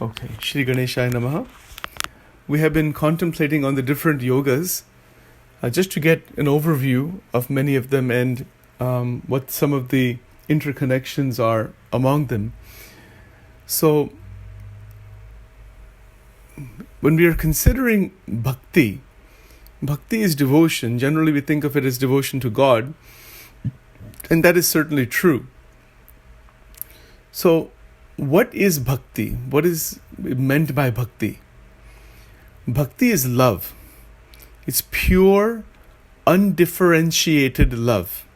Okay, Shri Ganeshaya Namaha. We have been contemplating on the different yogas just to get an overview of many of them and what some of the interconnections are among them. So, when we are considering bhakti, bhakti is devotion. Generally we think of it as devotion to God, and that is certainly true. So, what is bhakti? What is meant by bhakti? Bhakti is love. It's pure, undifferentiated love.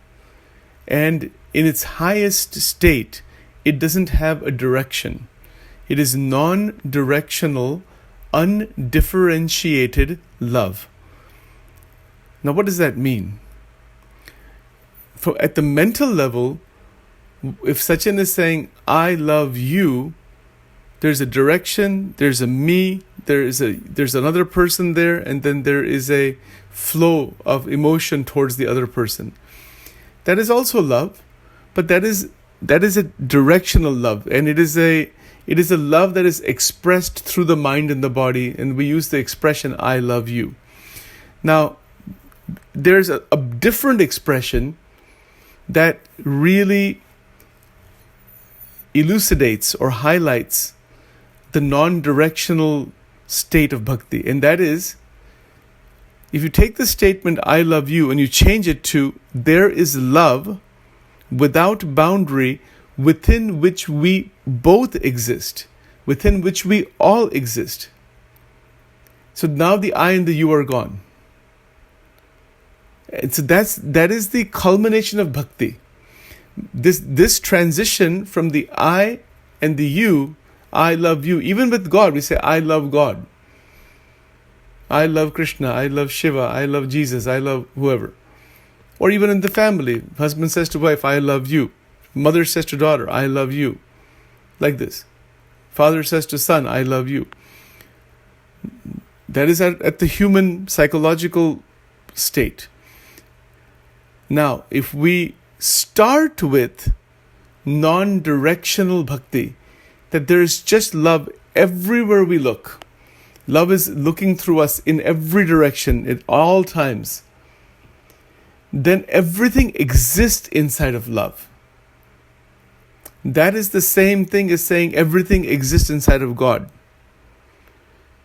And in its highest state, it doesn't have a direction. It is non-directional, undifferentiated love. Now, what does that mean? At the mental level, if Sachin is saying, I love you, there's a direction, there's a me, there's another person there, and then there is a flow of emotion towards the other person. That is also love, but that is a directional love, and it is a love that is expressed through the mind and the body, and we use the expression, I love you. Now, there's a different expression that really elucidates or highlights the non-directional state of bhakti. And that is, if you take the statement, I love you, and you change it to, there is love without boundary within which we both exist, within which we all exist. So now the I and the you are gone. And so that is the culmination of bhakti. This transition from the I and the you, I love you. Even with God, we say, I love God. I love Krishna, I love Shiva, I love Jesus, I love whoever. Or even in the family, husband says to wife, I love you. Mother says to daughter, I love you. Like this. Father says to son, I love you. That is at the human psychological state. Now, if we start with non-directional bhakti, that there is just love everywhere we look. Love is looking through us in every direction at all times. Then everything exists inside of love. That is the same thing as saying everything exists inside of God.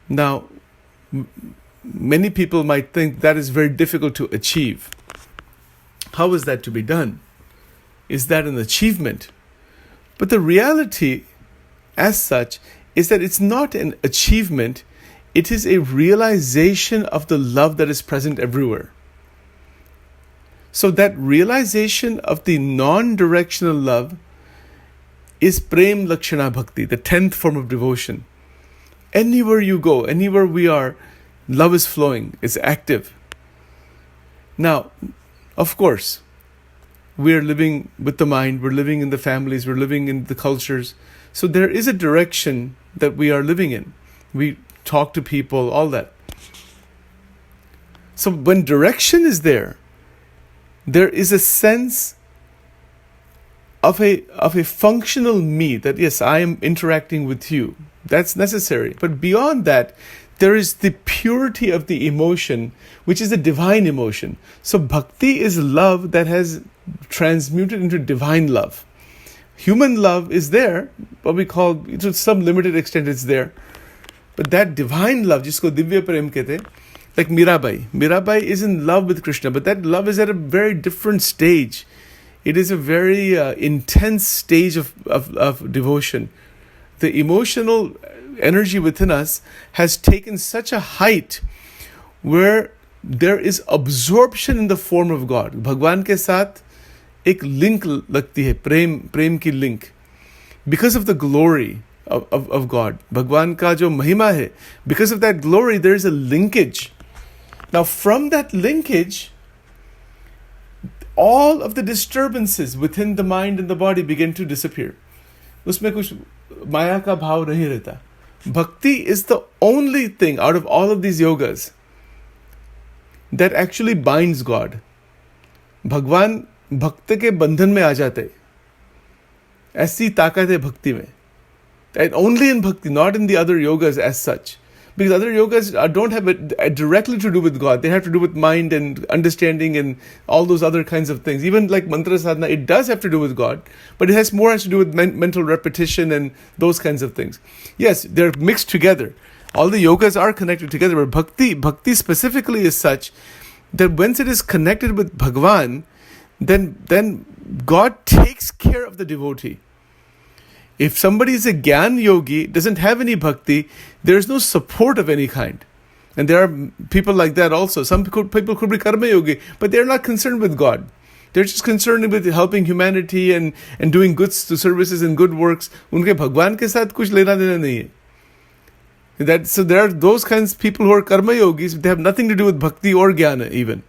Now, many people might think that is very difficult to achieve. How is that to be done? Is that an achievement? But the reality, as such, is that it's not an achievement. It is a realization of the love that is present everywhere. So that realization of the non-directional love is Prem Lakshana Bhakti, the 10th form of devotion. Anywhere you go, anywhere we are, love is flowing, it's active. Now, of course, we're living with the mind, we're living in the families, we're living in the cultures. So there is a direction that we are living in. We talk to people, all that. So when direction is there is a sense of a functional me, that yes, I am interacting with you. That's necessary. But beyond that, there is the purity of the emotion, which is a divine emotion. So bhakti is love that has transmuted into divine love. Human love is there, what we call, to some limited extent it's there. But that divine love, jisko divya prem kehte, like Mirabai. Mirabai is in love with Krishna, but that love is at a very different stage. It is a very intense stage of devotion. The emotional energy within us has taken such a height where there is absorption in the form of God. Bhagwan ke saath ek link lagti hai, prem ki link. Because of the glory of God. Bhagwan ka jo mahima hai, because of that glory there is a linkage. Now from that linkage, all of the disturbances within the mind and the body begin to disappear. Usme kuch maya ka bhav nahi rehta. Bhakti is the only thing out of all of these yogas that actually binds God. Bhagwan भक्त के बंधन में आ जाते, ऐसी ताकत है भक्ति में. And only in bhakti, not in the other yogas as such. Because other yogas don't have it directly to do with God. They have to do with mind and understanding and all those other kinds of things. Even like mantra sadhana, it does have to do with God, but it has to do with mental repetition and those kinds of things. Yes, they're mixed together. All the yogas are connected together, but bhakti specifically is such that once it is connected with Bhagwan, then God takes care of the devotee. If somebody is a Gyan yogi, doesn't have any bhakti, there is no support of any kind. And there are people like that also. Some people could be karma yogi, but they're not concerned with God. They're just concerned with helping humanity and doing good services and good works. Unke Bhagwan ke saath kuch lena dena nahi hai. So there are those kinds of people who are karma yogis, they have nothing to do with bhakti or jnana even,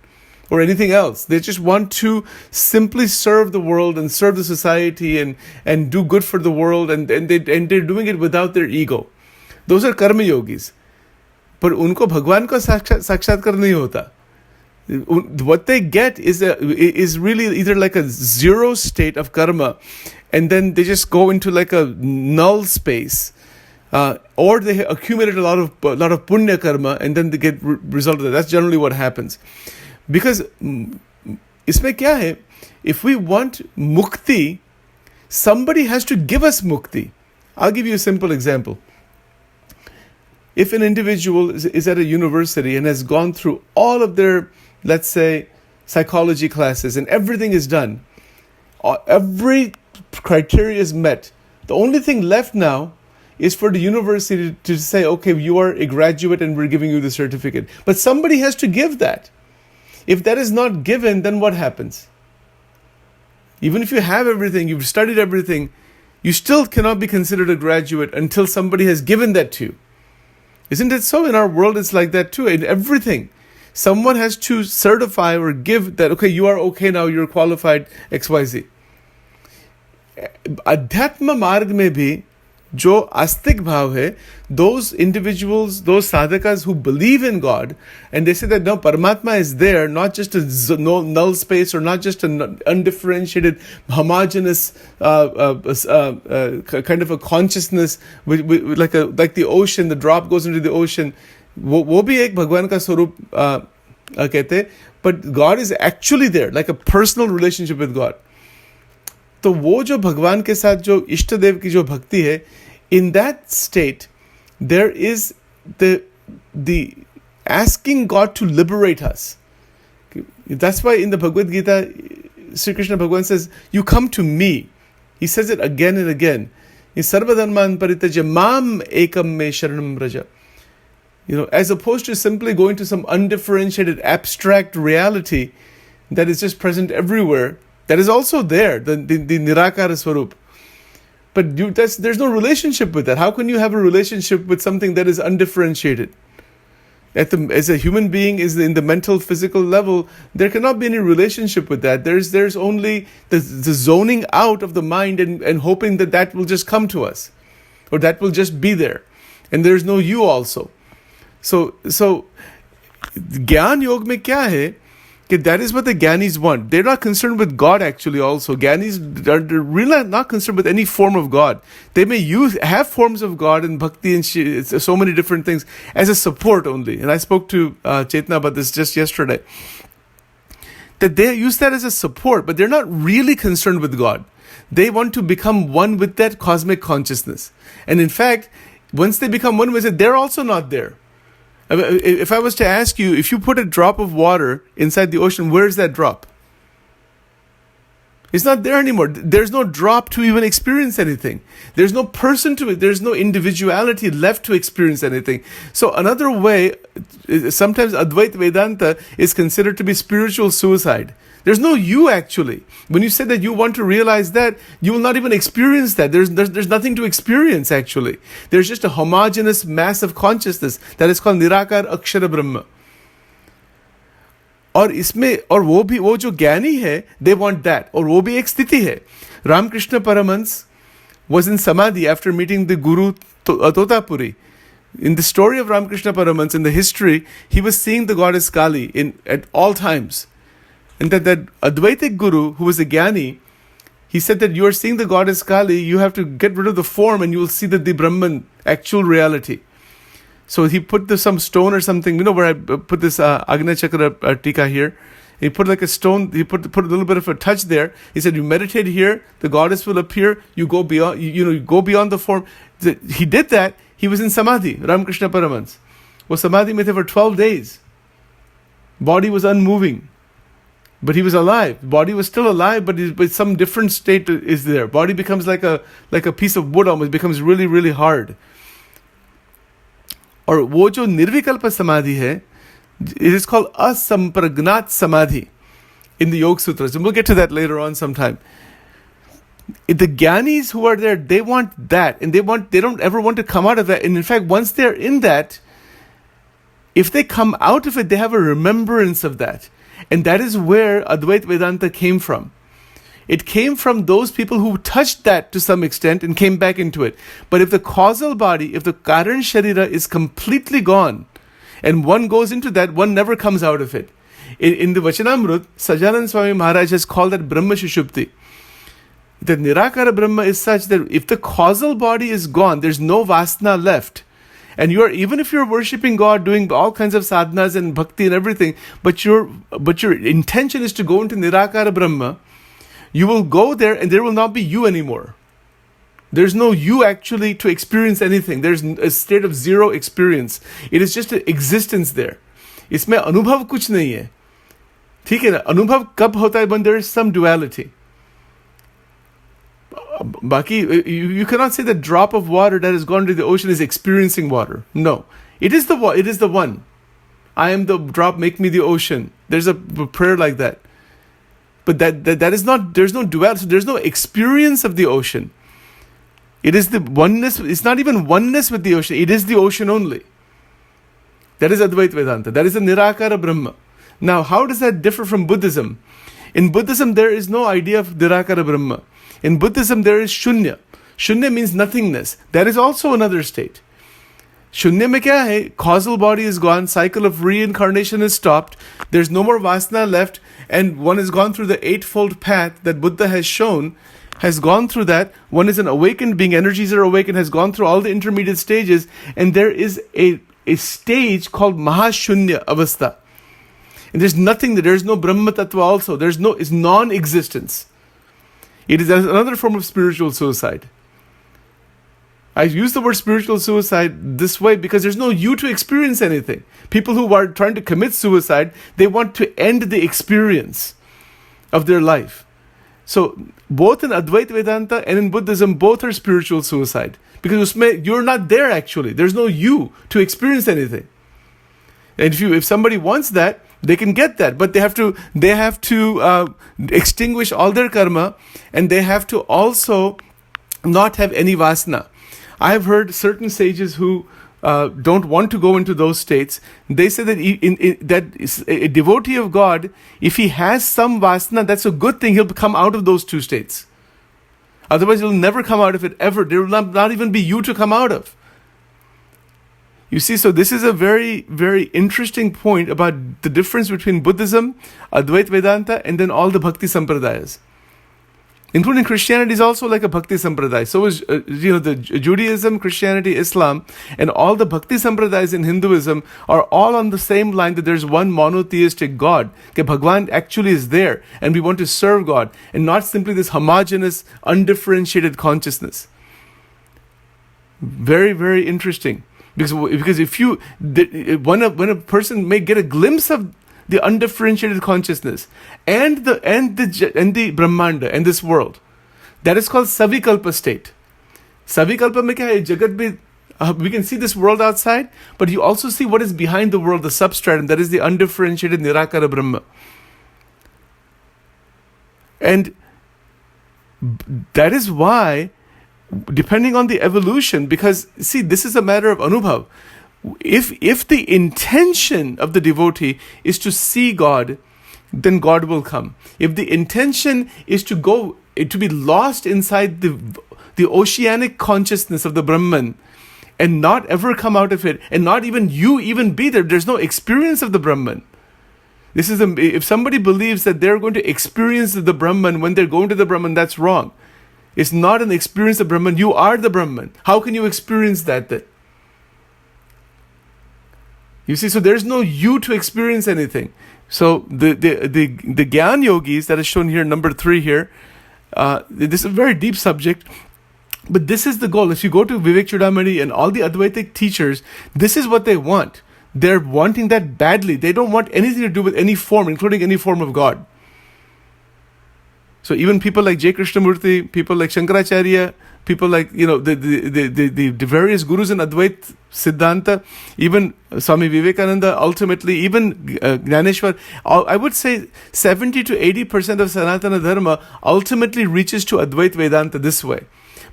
or anything else. They just want to simply serve the world and serve the society and do good for the world, and they're doing it without their ego. Those are karma yogis. But unko Bhagwan ka sakshatkar nahi hota. What they get is really either like a zero state of karma, and then they just go into like a null space, or they accumulate a lot of punya karma, and then they get result of that. That's generally what happens. Because isme kya hai? If we want mukti, somebody has to give us mukti. I'll give you a simple example. If an individual is at a university and has gone through all of their, let's say, psychology classes and everything is done, every criteria is met, the only thing left now is for the university to say, okay, you are a graduate and we're giving you the certificate. But somebody has to give that. If that is not given, then what happens? Even if you have everything, you've studied everything, you still cannot be considered a graduate until somebody has given that to you. Isn't it so? In our world, it's like that too. In everything, someone has to certify or give that, okay, you are okay now, you're qualified XYZ. Adhyatma marg mein bhi, jo astik bhav hai, those individuals, those sadhakas who believe in God, and they say that no, Paramatma is there, not just a null space or not just an undifferentiated, homogeneous kind of a consciousness, like the ocean, the drop goes into the ocean. Wo bhi ek Bhagwan ka swarup kehte, but God is actually there, like a personal relationship with God. तो वो जो भगवान के साथ जो इष्ट देव की जो भक्ति है, in that state there is the asking God to liberate us. That's why in the Bhagavad Gita, Sri Krishna Bhagavan says, you come to me. He says it again and again. Sarva dharman parityaja mam ekam me sharanam vraja. As opposed to simply going to some undifferentiated abstract reality that is just present everywhere. That is also there, the Nirakara Swarup. But there's no relationship with that. How can you have a relationship with something that is undifferentiated? As a human being is in the mental, physical level, there cannot be any relationship with that. There's only the zoning out of the mind and hoping that will just come to us, or that will just be there. And there's no you also. So Gyan Yog mein kya hai? That is what the Gyanis want. They're not concerned with God actually also. Gyanis are really not concerned with any form of God. They may have forms of God and bhakti and so many different things as a support only. And I spoke to Chetna about this just yesterday. That they use that as a support, but they're not really concerned with God. They want to become one with that cosmic consciousness. And in fact, once they become one with it, they're also not there. If I was to ask you, if you put a drop of water inside the ocean, where's that drop? It's not there anymore. There's no drop to even experience anything. There's no person to it. There's no individuality left to experience anything. So another way, sometimes Advaita Vedanta is considered to be spiritual suicide. There's no you actually. When you say that you want to realize that, you will not even experience that. There's nothing to experience actually. There's just a homogeneous mass of consciousness that is called Nirakar Akshara Brahma. और इसमें और वो जो ज्ञानी है, they want that. और वो भी एक स्थिति है. Ramakrishna Paramahansa was in samadhi after meeting the Guru Totapuri. In the story of Ramakrishna Paramahansa, in the history, he was seeing the goddess Kali at all times. And that Advaitic Guru, who was a Jnani, He said that you are seeing the goddess Kali, you have to get rid of the form and you will see the Brahman, actual reality. So he put some stone or something, where I put this Agnya Chakra Tika here. He put like a stone, he put a little bit of a touch there. He said, you meditate here, the goddess will appear, you go beyond, you go beyond the form. He did that, he was in Samadhi, Ramakrishna Paramans. Was Samadhi mein the for 12 days. Body was unmoving. But he was alive. Body was still alive, but some different state is there. Body becomes like a piece of wood almost, becomes really, really hard. और वो जो निर्विकल्प समाधि है, it is called asampragnat samadhi in the Yoga Sutras. And we'll get to that later on sometime. The Gyanis who are there, they want that. And they don't ever want to come out of that. And in fact, once they're in that, if they come out of it, they have a remembrance of that. And that is where Advaita Vedanta came from. It came from those people who touched that to some extent and came back into it. But if the causal body, if the Karan Sharira is completely gone, and one goes into that, one never comes out of it. In the Vachanamrut, Sajanand Swami Maharaj has called that Brahma Shushupti. The Nirakara Brahma is such that if the causal body is gone, there's no Vasana left. And even if you're worshipping God, doing all kinds of sadhanas and bhakti and everything, but your intention is to go into Nirakara Brahma, you will go there and there will not be you anymore. There's no you actually to experience anything. There's a state of zero experience. It is just an existence there. इसमें अनुभव कुछ नहीं है. ठीक है ना? अनुभव कब होता है when there is some duality. Baki, you cannot say the drop of water that has gone to the ocean is experiencing water. No. It is the one. I am the drop, make me the ocean. There's a prayer like that. But that is not, there's no duality, there's no experience of the ocean. It is the oneness, it's not even oneness with the ocean, it is the ocean only. That is Advaita Vedanta, that is the Nirakara Brahma. Now, how does that differ from Buddhism? In Buddhism, there is no idea of Nirakara Brahma. In Buddhism, there is Shunya. Shunya means nothingness. That is also another state. Shunya mein kya hai? Causal body is gone, cycle of reincarnation is stopped, there's no more vasana left, and one has gone through the eightfold path that Buddha has shown, has gone through that. One is an awakened being, energies are awakened, has gone through all the intermediate stages, and there is a stage called Mahashunya Avastha. And there's nothing, there's no Brahma Tattva also, it's non-existence. It is another form of spiritual suicide. I use the word spiritual suicide this way because there's no you to experience anything. People who are trying to commit suicide, they want to end the experience of their life. So both in Advaita Vedanta and in Buddhism, both are spiritual suicide. Because you're not there actually. There's no you to experience anything. And if somebody wants that, they can get that, but they have to extinguish all their karma, and they have to also not have any vasana. I have heard certain sages who don't want to go into those states. They say that that a devotee of God, if he has some vasana, that's a good thing. He'll come out of those two states. Otherwise, he'll never come out of it ever. There will not even be you to come out of. You see, so this is a very, very interesting point about the difference between Buddhism, Advaita Vedanta, and then all the Bhakti Sampradayas. Including Christianity is also like a Bhakti Sampradaya. So is, the Judaism, Christianity, Islam, and all the Bhakti Sampradayas in Hinduism are all on the same line that there's one monotheistic God. Okay, Bhagwan actually is there, and we want to serve God, and not simply this homogeneous, undifferentiated consciousness. Very, very interesting. Because when a person may get a glimpse of the undifferentiated consciousness and the Brahmanda and this world, that is called Savikalpa state. Savikalpa mein kya hai? Jagat bhi, we can see this world outside, but you also see what is behind the world, the substratum, that is the undifferentiated Nirakara Brahma. And that is why, depending on the evolution, because see, this is a matter of anubhav. If the intention of the devotee is to see God, then God will come. If the intention is to be lost inside the oceanic consciousness of the Brahman and not ever come out of it, and not even be there, there's no experience of the Brahman. If somebody believes that they're going to experience the Brahman when they're going to the Brahman, that's wrong. It's not an experience of Brahman. You are the Brahman. How can you experience that then? You see, so there's no you to experience anything. So the Gyan Yogis that is shown here, number 3 here, this is a very deep subject, but this is the goal. If you go to Vivek Chudamani and all the Advaitic teachers, this is what they want. They're wanting that badly. They don't want anything to do with any form, including any form of God. So even people like J. Krishnamurti, people like Shankaracharya, people like, the various gurus in Advait Siddhanta, even Swami Vivekananda, ultimately, even Gnaneshwar, I would say 70 to 80% of Sanatana Dharma ultimately reaches to Advait Vedanta this way.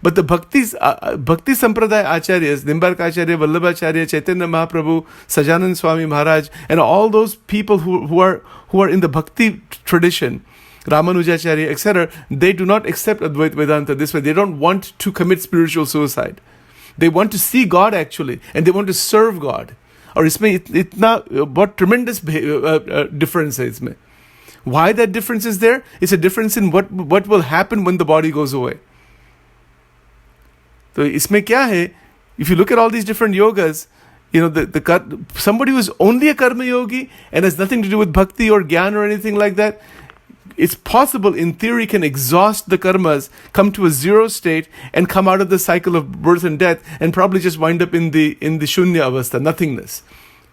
But the Bhakti Sampradaya Acharyas, Nimbarka Acharya, Vallabhacharya, Chaitanya Mahaprabhu, Sajanand Swami Maharaj, and all those people who are in the Bhakti tradition, Ramanujacharya, etc., they do not accept Advait Vedanta this way. They don't want to commit spiritual suicide. They want to see God actually, and they want to serve God. Or what tremendous difference is इसमें. Why that difference is there? It's a difference in what will happen when the body goes away. So इसमें क्या है? If you look at all these different yogas, somebody who is only a karma yogi and has nothing to do with bhakti or gyan or anything like that, it's possible, in theory, can exhaust the karmas, come to a zero state, and come out of the cycle of birth and death, and probably just wind up in the shunya avastha, nothingness.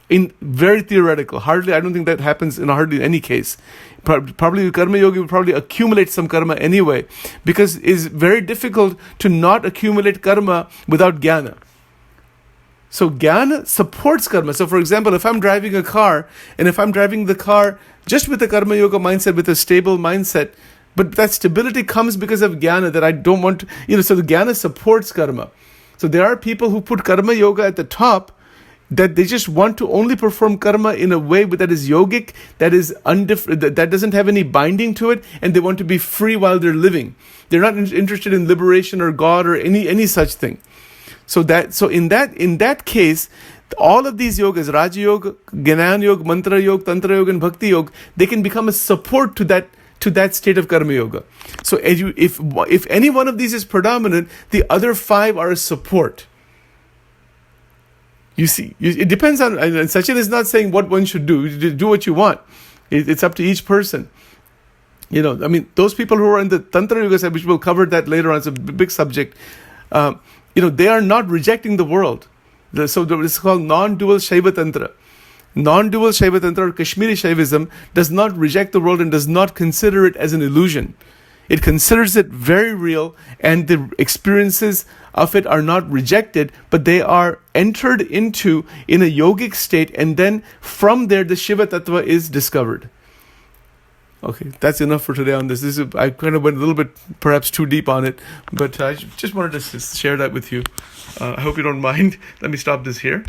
In very theoretical, I don't think that happens in hardly any case. Probably karma yogi will probably accumulate some karma anyway, because it's very difficult to not accumulate karma without jnana. So jnana supports karma. So for example, if I'm driving a car, and if I'm driving the car just with a karma yoga mindset, with a stable mindset, but that stability comes because of jnana, that I don't want to, so the jnana supports karma. So there are people who put karma yoga at the top, that they just want to only perform karma in a way that is yogic, that is that doesn't have any binding to it, and they want to be free while they're living. They're not interested in liberation or God or any such thing. So in that case, all of these yogas, Raja Yoga, Gnan Yoga, Mantra Yoga, Tantra Yoga, and Bhakti Yoga, they can become a support to that state of Karma Yoga. So if any one of these is predominant, the other 5 are a support. You see, it depends on, and Sachin is not saying what one should do. You do what you want. It's up to each person. Those people who are in the Tantra Yoga, which we'll cover that later on, it's a big subject. They are not rejecting the world. So it's called non-dual Shaiva Tantra. Non-dual Shaiva Tantra or Kashmiri Shaivism does not reject the world and does not consider it as an illusion. It considers it very real, and the experiences of it are not rejected, but they are entered into in a yogic state, and then from there the Shiva Tattva is discovered. Okay, that's enough for today on this. I kind of went a little bit perhaps too deep on it, but I just wanted to share that with you. I hope you don't mind. Let me stop this here.